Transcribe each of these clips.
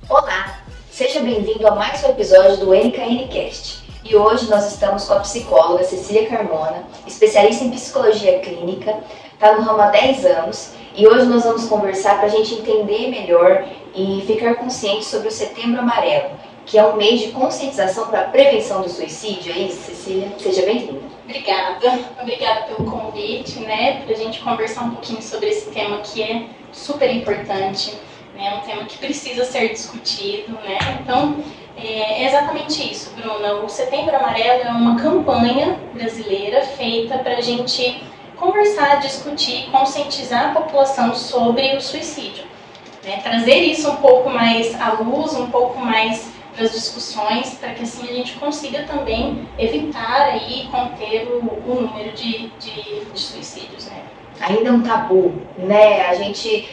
Olá, seja bem-vindo a mais um episódio do NKNcast. E hoje nós estamos com a psicóloga Cecília Carmona, especialista em psicologia clínica, está no ramo há 10 anos e hoje nós vamos conversar para a gente entender melhor e ficar consciente sobre o Setembro Amarelo, que é um mês de conscientização para a prevenção do suicídio. É isso, Cecília? Seja bem-vinda. Obrigada pelo convite, para a gente conversar um pouquinho sobre esse tema que é super importante, um tema que precisa ser discutido, Então, é exatamente isso, Bruna. O Setembro Amarelo é uma campanha brasileira feita para a gente conversar, discutir, conscientizar a população sobre o suicídio, Trazer isso um pouco mais à luz, um pouco mais para as discussões, para que assim a gente consiga também evitar aí conter o número de suicídios, Ainda é um tabu, A gente,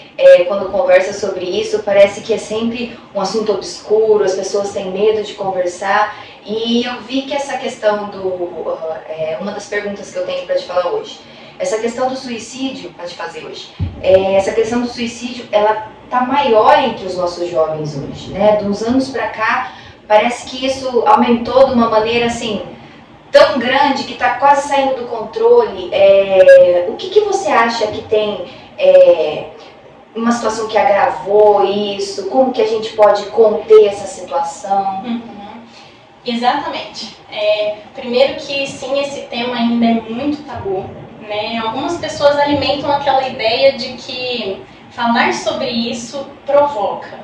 quando conversa sobre isso, parece que é sempre um assunto obscuro, as pessoas têm medo de conversar. E eu vi que essa questão uma das perguntas que eu tenho para te falar hoje, essa questão do suicídio, para te fazer hoje, essa questão do suicídio, ela tá maior entre os nossos jovens hoje, De uns anos para cá, parece que isso aumentou de uma maneira assim tão grande que está quase saindo do controle. O que você acha que tem uma situação que agravou isso? Como que a gente pode conter essa situação? Exatamente. Primeiro que sim, esse tema ainda é muito tabu, Algumas pessoas alimentam aquela ideia de que falar sobre isso provoca,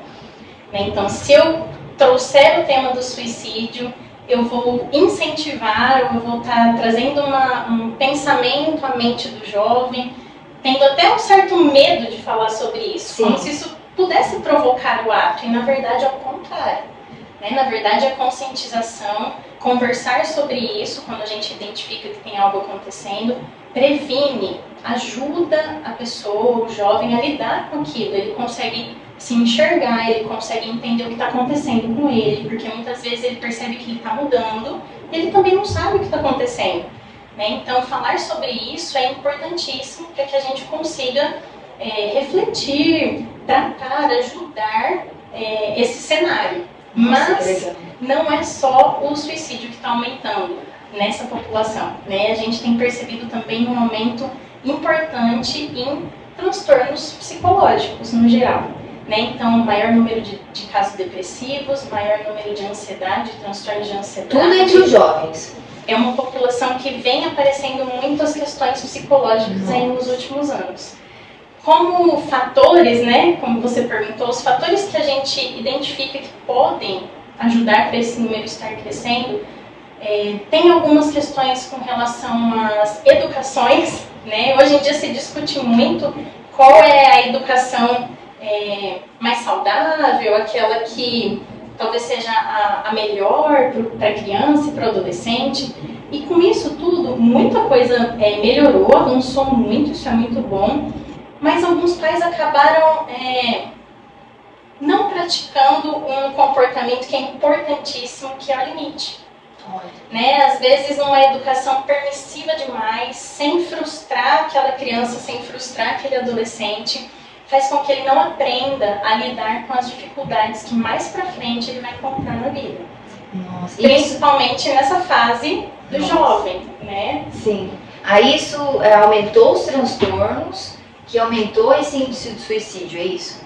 Então, se eu trouxer o tema do suicídio, eu vou incentivar, eu vou estar trazendo um pensamento à mente do jovem, tendo até um certo medo de falar sobre isso, Sim. Como se isso pudesse provocar o ato, e na verdade é o contrário, Na verdade, a conscientização, conversar sobre isso, quando a gente identifica que tem algo acontecendo, previne, ajuda a pessoa, o jovem, a lidar com aquilo. Ele consegue se enxergar, ele consegue entender o que está acontecendo com ele, porque muitas vezes ele percebe que ele está mudando, e ele também não sabe o que está acontecendo, Então, falar sobre isso é importantíssimo para que a gente consiga refletir, tratar, ajudar esse cenário. Mas não é só o suicídio que está aumentando nessa população, A gente tem percebido também um aumento importante em transtornos psicológicos no geral, Então, maior número de casos depressivos, maior número de ansiedade, transtornos de ansiedade. Tudo entre os jovens. É uma população que vem aparecendo muitas questões psicológicas aí nos últimos anos. Como fatores, como você perguntou, os fatores que a gente identifica que podem ajudar para esse número estar crescendo, tem algumas questões com relação às educações, Hoje em dia se discute muito qual é a educação mais saudável, aquela que talvez seja a melhor para a criança e para o adolescente. E com isso tudo, muita coisa melhorou, avançou muito, isso é muito bom. Mas alguns pais acabaram não praticando um comportamento que é importantíssimo, que é o limite. Às vezes uma educação permissiva demais, sem frustrar aquela criança, sem frustrar aquele adolescente, faz com que ele não aprenda a lidar com as dificuldades que mais pra frente ele vai encontrar na vida. Nossa, principalmente nessa fase do jovem, Sim. Aí isso aumentou os transtornos, que aumentou esse índice de suicídio, é isso?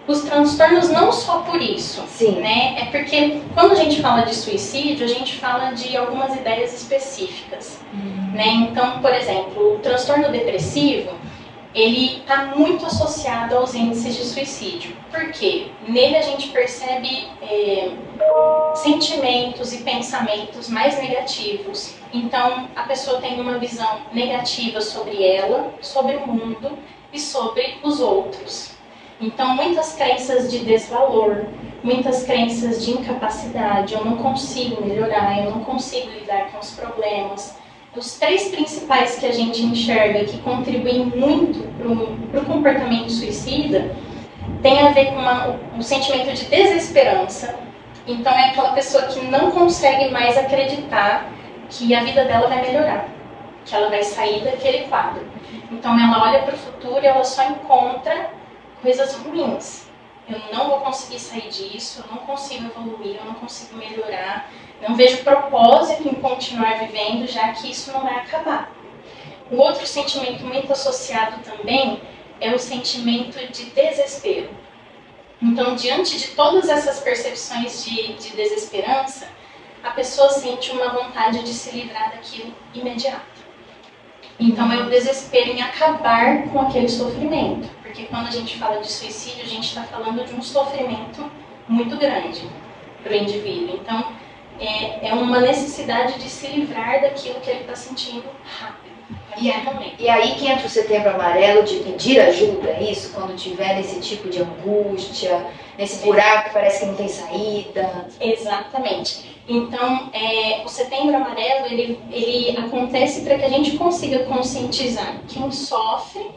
Os transtornos não só por isso, Sim. É porque quando a gente fala de suicídio, a gente fala de algumas ideias específicas, Então, por exemplo, o transtorno depressivo, ele está muito associado aos índices de suicídio. Por quê? Nele a gente percebe sentimentos e pensamentos mais negativos. Então, a pessoa tem uma visão negativa sobre ela, sobre o mundo e sobre os outros. Então, muitas crenças de desvalor, muitas crenças de incapacidade, eu não consigo melhorar, eu não consigo lidar com os problemas. Os 3 principais que a gente enxerga que contribuem muito para o comportamento suicida tem a ver com um sentimento de desesperança. Então é aquela pessoa que não consegue mais acreditar que a vida dela vai melhorar. que ela vai sair daquele quadro. Então ela olha para o futuro e ela só encontra coisas ruins. Eu não vou conseguir sair disso, eu não consigo evoluir, eu não consigo melhorar, não vejo propósito em continuar vivendo, já que isso não vai acabar. O outro sentimento muito associado também é o sentimento de desespero. Então, diante de todas essas percepções de desesperança, a pessoa sente uma vontade de se livrar daquilo imediato. Então é o desespero em acabar com aquele sofrimento. Porque quando a gente fala de suicídio, a gente está falando de um sofrimento muito grande para o indivíduo. Então é uma necessidade de se livrar daquilo que ele está sentindo rápido. E aí que entra o Setembro Amarelo de pedir ajuda, é isso? Quando tiver nesse tipo de angústia, nesse buraco que parece que não tem saída. Exatamente. Então, o Setembro Amarelo, ele acontece para que a gente consiga conscientizar quem sofre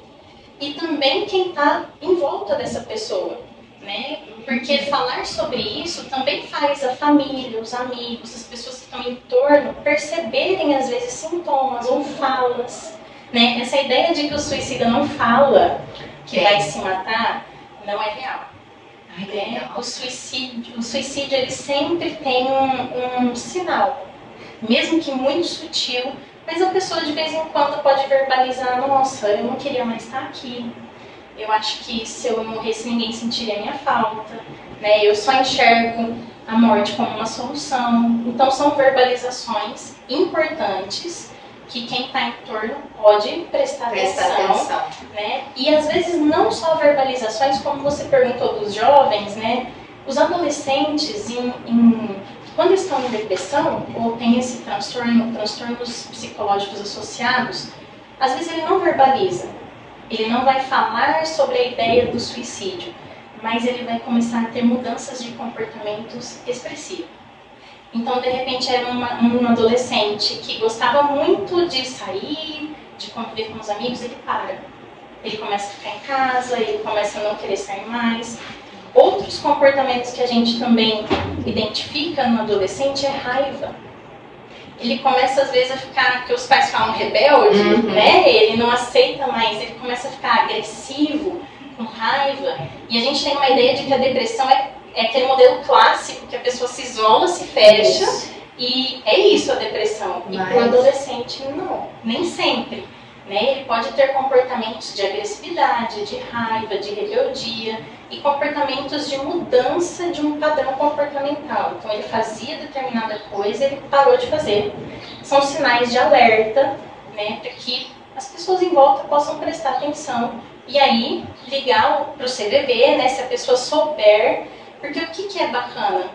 e também quem está em volta dessa pessoa, né? Porque falar sobre isso também faz a família, os amigos, as pessoas que estão em torno perceberem, às vezes, sintomas ou falas, né? Essa ideia de que o suicida não fala que vai se matar não é real. O suicídio ele sempre tem um sinal, mesmo que muito sutil, mas a pessoa de vez em quando pode verbalizar: nossa, eu não queria mais estar aqui, eu acho que se eu morresse ninguém sentiria a minha falta, né? Eu só enxergo a morte como uma solução. Então são verbalizações importantes que quem está em torno pode prestar atenção. Né? E às vezes não só verbalizações, como você perguntou dos jovens, né? Os adolescentes, quando estão em depressão ou têm esse transtornos psicológicos associados, às vezes ele não verbaliza, ele não vai falar sobre a ideia do suicídio, mas ele vai começar a ter mudanças de comportamentos expressivos. Então, de repente, era um adolescente que gostava muito de sair, de conviver com os amigos, ele para. Ele começa a ficar em casa, ele começa a não querer sair mais. Outros comportamentos que a gente também identifica no adolescente é raiva. Ele começa, às vezes, a ficar, que os pais falam rebelde, né? Ele não aceita mais, ele começa a ficar agressivo, com raiva. E a gente tem uma ideia de que a depressão é aquele modelo clássico que a pessoa se isola, se fecha, e é isso a depressão. E para o adolescente, não, nem sempre. Né? Ele pode ter comportamentos de agressividade, de raiva, de rebeldia e comportamentos de mudança de um padrão comportamental. Então ele fazia determinada coisa e ele parou de fazer. São sinais de alerta, né, para que as pessoas em volta possam prestar atenção e aí ligar para o CVV, né, se a pessoa souber. Porque o que é bacana?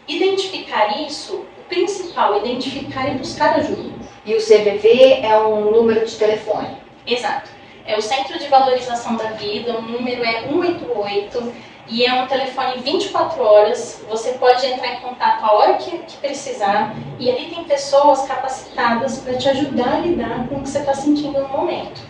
Identificar isso, o principal, identificar e buscar ajuda. E o CVV é um número de telefone? Exato. É o Centro de Valorização da Vida, o número é 188 e é um telefone 24 horas. Você pode entrar em contato a hora que precisar e ali tem pessoas capacitadas para te ajudar a lidar com o que você está sentindo no momento.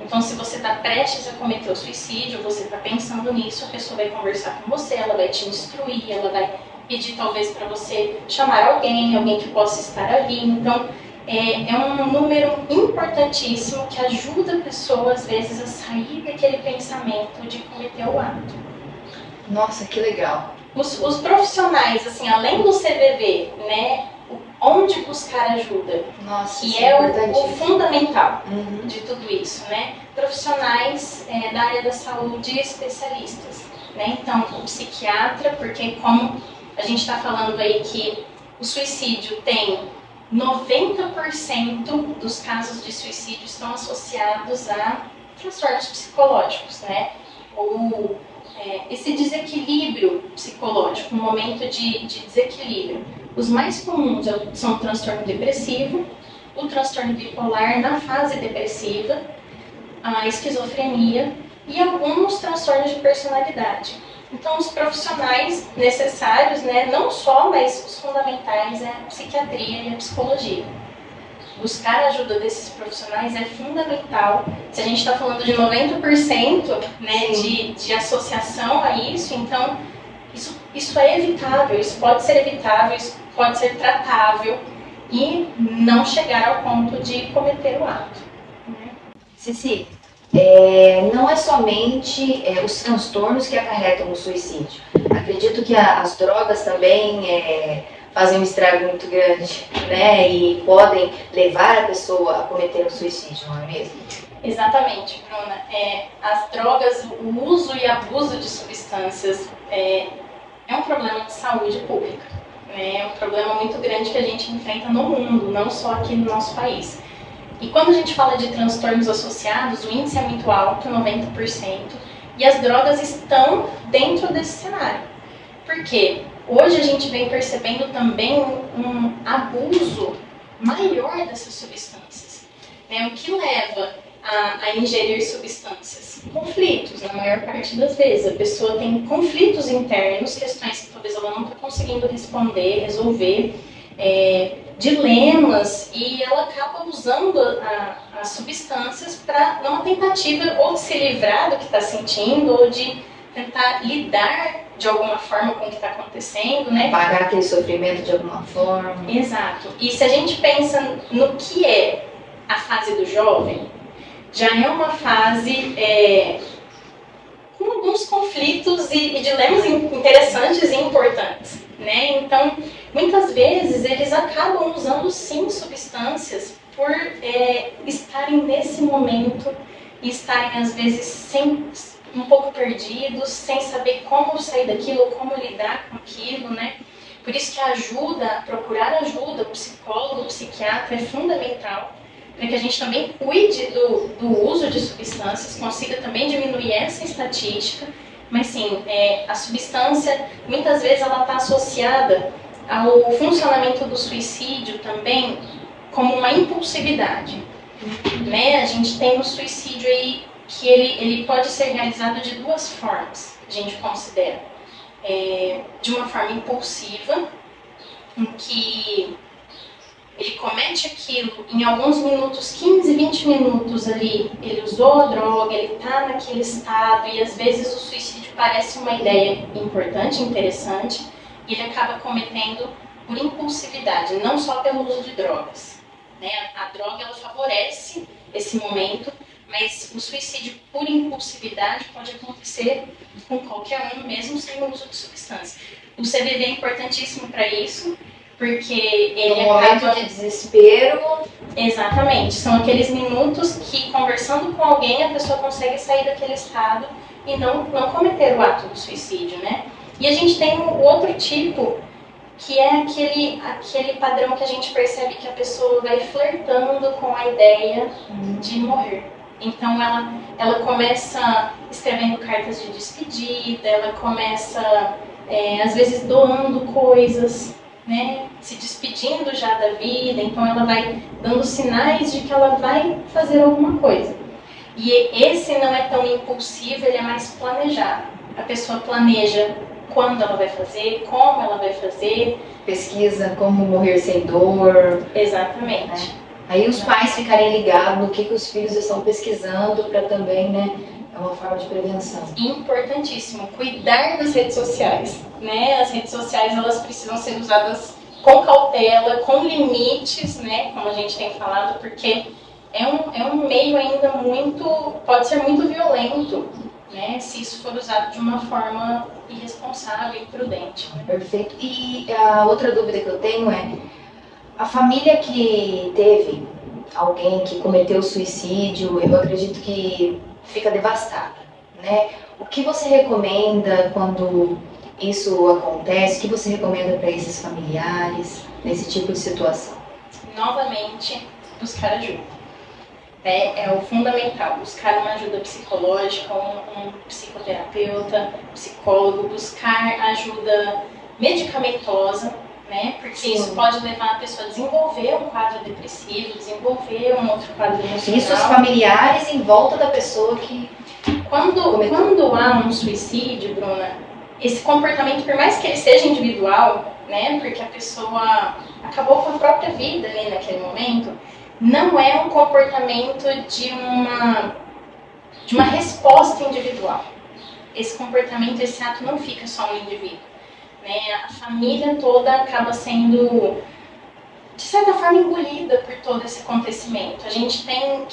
Então, se você está prestes a cometer o suicídio, você está pensando nisso, a pessoa vai conversar com você, ela vai te instruir, ela vai pedir talvez para você chamar alguém que possa estar ali. Então, é um número importantíssimo que ajuda a pessoa, às vezes, a sair daquele pensamento de cometer o ato. Nossa, que legal. Os profissionais, assim, além do CVV, né, onde buscar ajuda, nossa, que é o fundamental de tudo isso, né? Profissionais da área da saúde especialistas, né? Então, o psiquiatra, porque como a gente está falando aí que o suicídio tem 90% dos casos de suicídio estão associados a transtornos psicológicos, né? Ou esse desequilíbrio psicológico, um momento de desequilíbrio. Os mais comuns são o transtorno depressivo, o transtorno bipolar na fase depressiva, a esquizofrenia e alguns transtornos de personalidade. Então, os profissionais necessários, né, não só, mas os fundamentais é a psiquiatria e a psicologia. Buscar a ajuda desses profissionais é fundamental. Se a gente está falando de 90%, né, de associação a isso, então isso é evitável, isso pode ser evitável, isso pode ser tratável. e não chegar ao ponto de cometer o ato. Né? Cici, não é somente os transtornos que acarretam o suicídio. Acredito que as drogas também fazem um estrago muito grande, né? E podem levar a pessoa a cometer um suicídio, não é mesmo? Exatamente, Bruna. As drogas, o uso e abuso de substâncias é um problema de saúde pública. É um problema muito grande que a gente enfrenta no mundo, não só aqui no nosso país. E quando a gente fala de transtornos associados, o índice é muito alto, 90%, e as drogas estão dentro desse cenário. Por quê? Hoje a gente vem percebendo também um abuso maior dessas substâncias. Né? O que leva a ingerir substâncias? Conflitos, na maior parte das vezes. A pessoa tem conflitos internos, questões que talvez ela não está conseguindo responder, resolver, dilemas, e ela acaba usando as substâncias para uma tentativa ou de se livrar do que está sentindo, ou de tentar lidar de alguma forma com o que está acontecendo, né? Pagar aquele sofrimento de alguma forma. Exato. E se a gente pensa no que é a fase do jovem, já é uma fase com alguns conflitos e dilemas interessantes e importantes, né? Então, muitas vezes eles acabam usando sim substâncias por estarem nesse momento e estarem às vezes um pouco perdidos, sem saber como sair daquilo, como lidar com aquilo, né? Por isso que procurar ajuda, o psicólogo, o psiquiatra é fundamental, para que a gente também cuide do uso de substâncias, consiga também diminuir essa estatística. Mas sim, a substância, muitas vezes ela está associada ao funcionamento do suicídio também como uma impulsividade. Né? A gente tem um suicídio aí que ele pode ser realizado de duas formas, a gente considera. De uma forma impulsiva, em que ele comete aquilo em alguns minutos, 15, 20 minutos ali, ele usou a droga, ele está naquele estado, e às vezes o suicídio parece uma ideia importante, interessante, e ele acaba cometendo por impulsividade, não só pelo uso de drogas. Né? A droga ela favorece esse momento, mas o suicídio por impulsividade pode acontecer com qualquer um, mesmo sem o uso de substância. O CBD é importantíssimo para isso, porque ele momento de desespero. Exatamente. São aqueles minutos que, conversando com alguém, a pessoa consegue sair daquele estado e não cometer o ato do suicídio, né? E a gente tem o outro tipo, que é aquele padrão que a gente percebe que a pessoa vai flertando com a ideia de morrer. Então ela começa escrevendo cartas de despedida, ela começa às vezes doando coisas, né? Se despedindo já da vida, então ela vai dando sinais de que ela vai fazer alguma coisa. E esse não é tão impulsivo, ele é mais planejado. A pessoa planeja quando ela vai fazer, como ela vai fazer. Pesquisa como morrer sem dor. Exatamente. Né? Aí os pais ficarem ligados no que os filhos estão pesquisando para também, né? É uma forma de prevenção. Importantíssimo, cuidar das redes sociais, né? As redes sociais, elas precisam ser usadas com cautela, com limites, né? Como a gente tem falado, porque é um meio ainda pode ser muito violento, né? Se isso for usado de uma forma irresponsável e imprudente. Né? Perfeito. E a outra dúvida que eu tenho é, a família que teve alguém que cometeu suicídio, eu acredito que fica devastada, né? O que você recomenda quando isso acontece? O que você recomenda para esses familiares nesse tipo de situação? Novamente, buscar ajuda. É o fundamental, buscar uma ajuda psicológica, um psicoterapeuta, psicólogo, buscar ajuda medicamentosa, né? Porque sim, isso pode levar a pessoa a desenvolver um quadro depressivo, desenvolver um outro quadro emocional. Isso os familiares em volta da pessoa que... Quando há um suicídio, Bruna, esse comportamento, por mais que ele seja individual, né? Porque a pessoa acabou com a própria vida ali naquele momento, não é um comportamento de uma resposta individual. Esse comportamento, esse ato não fica só no indivíduo. Né? A família toda acaba sendo de certa forma, engolida por todo esse acontecimento. A gente tem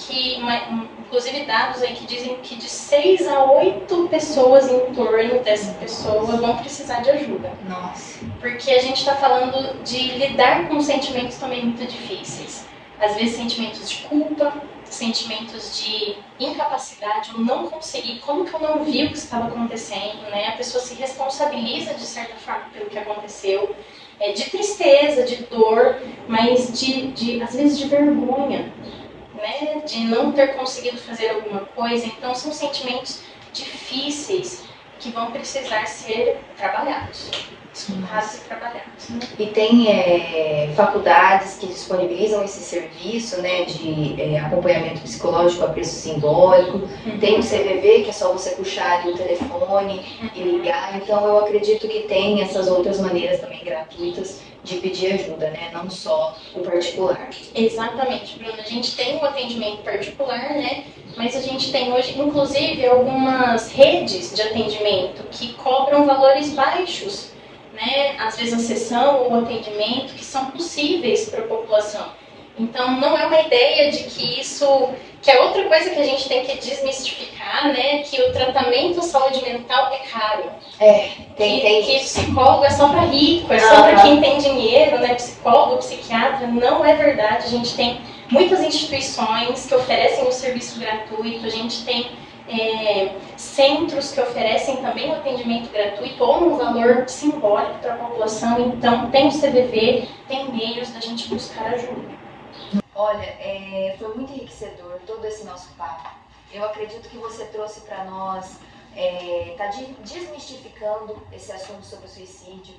inclusive dados aí que dizem que de 6 a 8 pessoas em torno dessa pessoa vão precisar de ajuda. Nossa. Porque a gente está falando de lidar com sentimentos também muito difíceis. Às vezes sentimentos de culpa, sentimentos de incapacidade, eu não consegui, como que eu não vi o que estava acontecendo, né? A pessoa se responsabiliza de certa forma pelo que aconteceu, de tristeza, de dor, mas às vezes de vergonha, né? De não ter conseguido fazer alguma coisa. Então são sentimentos difíceis que vão precisar ser trabalhados. Escutados e trabalhados. E tem faculdades que disponibilizam esse serviço, né, de acompanhamento psicológico a preço simbólico. Tem o CVV, que é só você puxar ali o telefone e ligar. Então eu acredito que tem essas outras maneiras também gratuitas de pedir ajuda, né, não só o particular. Exatamente, Bruna. A gente tem o atendimento particular, né, mas a gente tem hoje, inclusive, algumas redes de atendimento que cobram valores baixos, né, às vezes a sessão ou o atendimento, que são possíveis para a população. Então, não é uma ideia de que que é outra coisa que a gente tem que desmistificar, né, que o tratamento saúde mental é caro. Que psicólogo é só para rico, é só para quem tem dinheiro, né, psicólogo, psiquiatra, não é verdade. A gente tem muitas instituições que oferecem um serviço gratuito, a gente tem centros que oferecem também o atendimento gratuito ou um valor simbólico para a população. Então tem o CVV, tem meios da gente buscar ajuda. Olha, foi muito enriquecedor todo esse nosso papo. Eu acredito que você trouxe para nós, tá desmistificando esse assunto sobre o suicídio,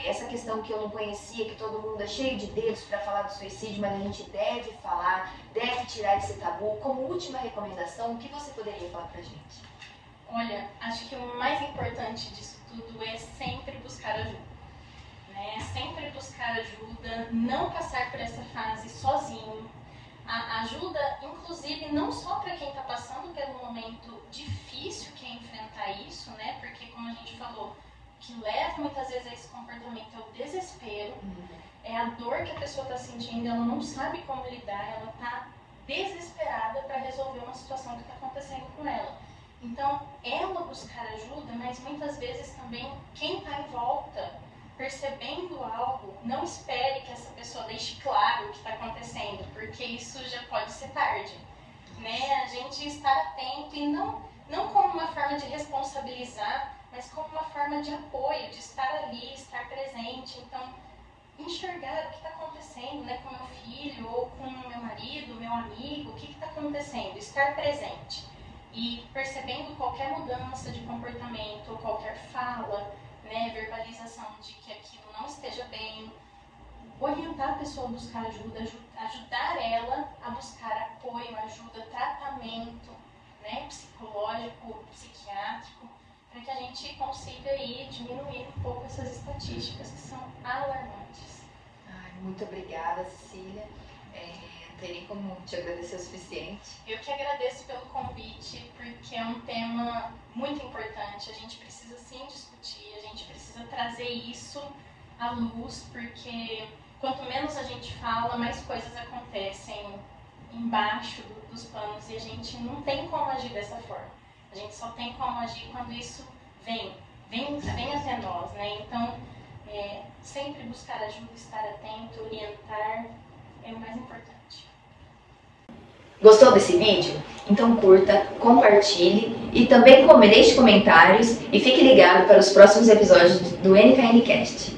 essa questão que eu não conhecia, que todo mundo é cheio de dedos para falar do suicídio, mas a gente deve falar, deve tirar esse tabu. Como última recomendação, o que você poderia falar pra gente? Olha, acho que o mais importante disso tudo é sempre buscar ajuda, né? Sempre buscar ajuda, não passar por essa fase sozinho. A ajuda, inclusive, não só para quem está passando pelo momento difícil que é enfrentar isso, né? Porque, como a gente falou, o que leva muitas vezes a esse comportamento é o desespero, é a dor que a pessoa está sentindo, ela não sabe como lidar, ela está desesperada para resolver uma situação que está acontecendo com ela. Então, ela buscar ajuda, mas muitas vezes também quem está em volta, percebendo algo, não espere que essa pessoa deixe claro o que está acontecendo, porque isso já pode ser tarde, né? A gente estar atento e não como uma forma de responsabilizar, mas como uma forma de apoio, de estar ali, estar presente. Então, enxergar o que está acontecendo, né, com meu filho ou com meu marido, meu amigo, o que está acontecendo, estar presente. E percebendo qualquer mudança de comportamento ou qualquer fala, né, verbalização de que aquilo não esteja bem, orientar a pessoa a buscar ajuda, ajudar ela a buscar apoio, ajuda, tratamento, né, psicológico, psiquiátrico, para que a gente consiga aí diminuir um pouco essas estatísticas que são alarmantes. Muito obrigada, Cecília. Não tem nem como te agradecer o suficiente. Eu que agradeço pelo convite, porque é um tema muito importante. A gente precisa sim discutir, a gente precisa trazer isso à luz, porque quanto menos a gente fala, mais coisas acontecem embaixo dos panos e a gente não tem como agir dessa forma. A gente só tem como agir quando isso vem até nós, né? Então, sempre buscar ajuda, estar atento, orientar é o mais importante. Gostou desse vídeo? Então curta, compartilhe e também deixe comentários e fique ligado para os próximos episódios do NKNcast.